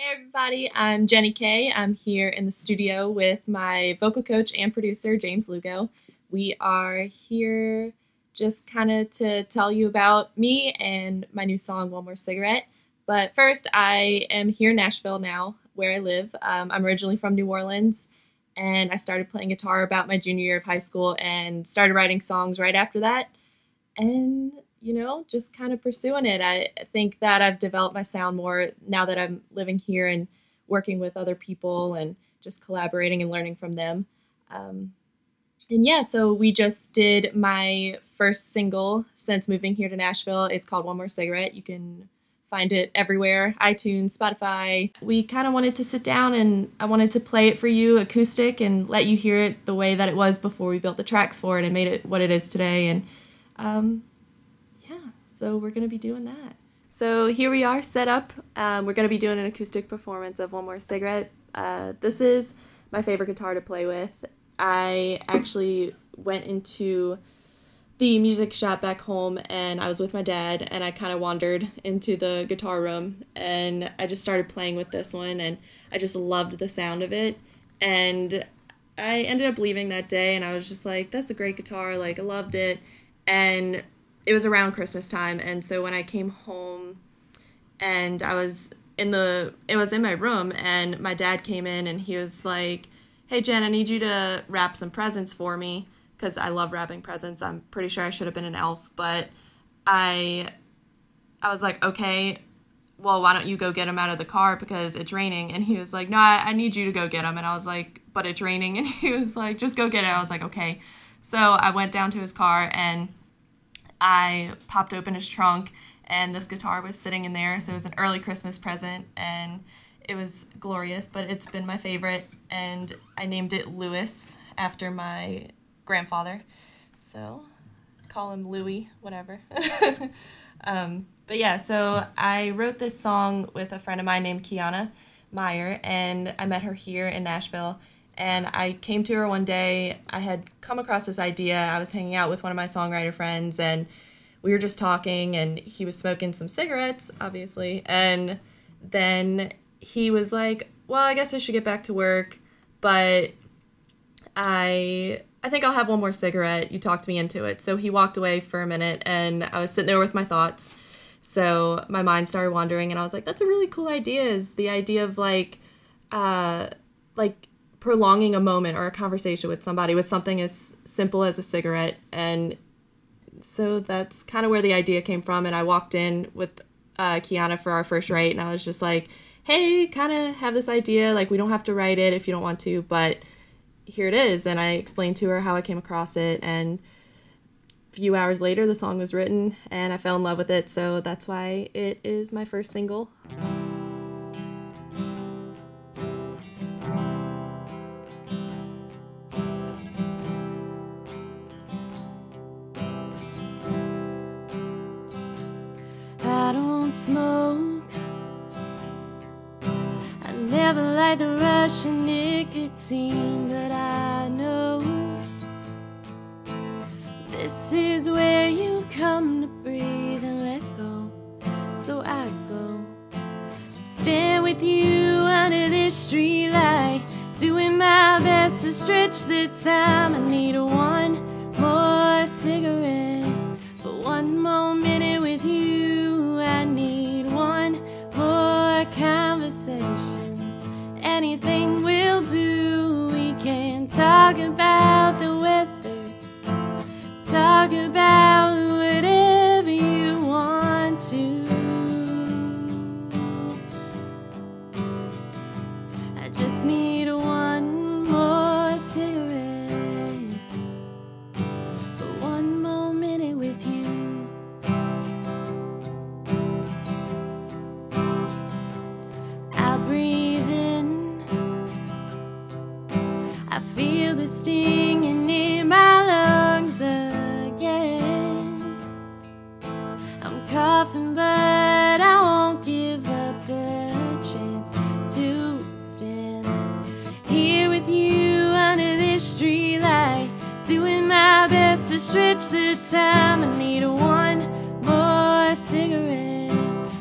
Hey everybody, I'm Jenny Kay. I'm here in the studio with my vocal coach and producer, James Lugo. We are here just kind of to tell you about me and my new song, One More Cigarette. But first, I am here in Nashville now, where I live. I'm originally from New Orleans, and I started playing guitar about my junior year of high school and started writing songs right after that. And just kind of pursuing it. I think that I've developed my sound more now that I'm living here and working with other people and just collaborating and learning from them. And yeah, so we just did my first single since moving here to Nashville. It's called One More Cigarette. You can find it everywhere, iTunes, Spotify. We kind of wanted to sit down and I wanted to play it for you acoustic and let you hear it the way that it was before we built the tracks for it and made it what it is today. And so we're going to be doing that. So here we are set up. We're going to be doing an acoustic performance of One More Cigarette. This is my favorite guitar to play with. I actually went into the music shop back home and I was with my dad and I kind of wandered into the guitar room and I just started playing with this one and I just loved the sound of it. And I ended up leaving that day and I was just like, that's a great guitar, like I loved it. And it was around Christmas time, and so when I came home and it was in my room, and my dad came in and he was like, hey Jen, I need you to wrap some presents for me, because I love wrapping presents. I'm pretty sure I should have been an elf, but I was like, okay, well, why don't you go get them out of the car because it's raining? And he was like, no, I need you to go get them. And I was like, but it's raining. And he was like, just go get it. I was like, okay. So I went down to his car and I popped open his trunk and this guitar was sitting in there. So it was an early Christmas present and it was glorious, but it's been my favorite. And I named it Louis after my grandfather. So call him Louie, whatever. But yeah, so I wrote this song with a friend of mine named Kiana Meyer, and I met her here in Nashville. And I came to her one day. I had come across this idea. I was hanging out with one of my songwriter friends, and we were just talking, and he was smoking some cigarettes, obviously. And then he was like, well, I guess I should get back to work, but I think I'll have one more cigarette. You talked me into it. So he walked away for a minute, and I was sitting there with my thoughts. So my mind started wandering, and I was like, that's a really cool idea, is the idea of like prolonging a moment or a conversation with somebody with something as simple as a cigarette. And so that's kind of where the idea came from. And I walked in with Kiana for our first write, and I was just like, hey, kind of have this idea, like we don't have to write it if you don't want to, but here it is. And I explained to her how I came across it, and a few hours later the song was written and I fell in love with it. So that's why it is my first single. I don't smoke. I never liked the rush of nicotine, but I know this is where you come to breathe and let go. So I go, stand with you under this streetlight, doing my best to stretch the time. I need one more cigarette, but one more minute with you. I need one more conversation. Anything will do. We can talk about the weather, talk about whatever you want to. I just need one more cigarette, but one more minute with you. I breathe in, I feel the stinging in my lungs again. I'm coughing, but I won't give up the chance to stand here with you under this streetlight, doing my best to stretch the time. I need one more cigarette,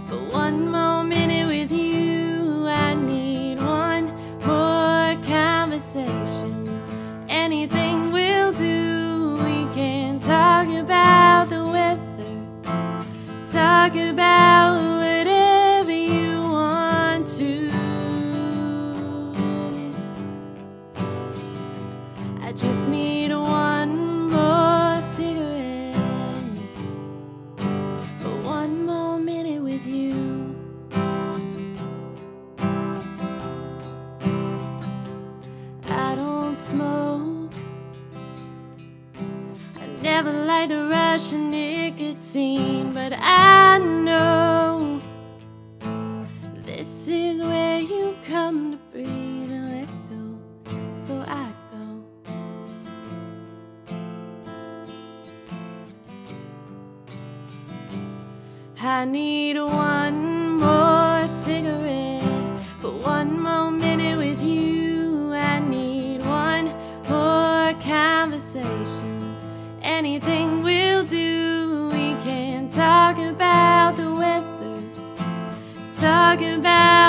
but one more minute with you. I like the rush of nicotine, but I know this is where you come to breathe and let go, so I go. I need one more cigarette for one more minute with you. I need one more conversation. Anything will do. We can talk about the weather, talk about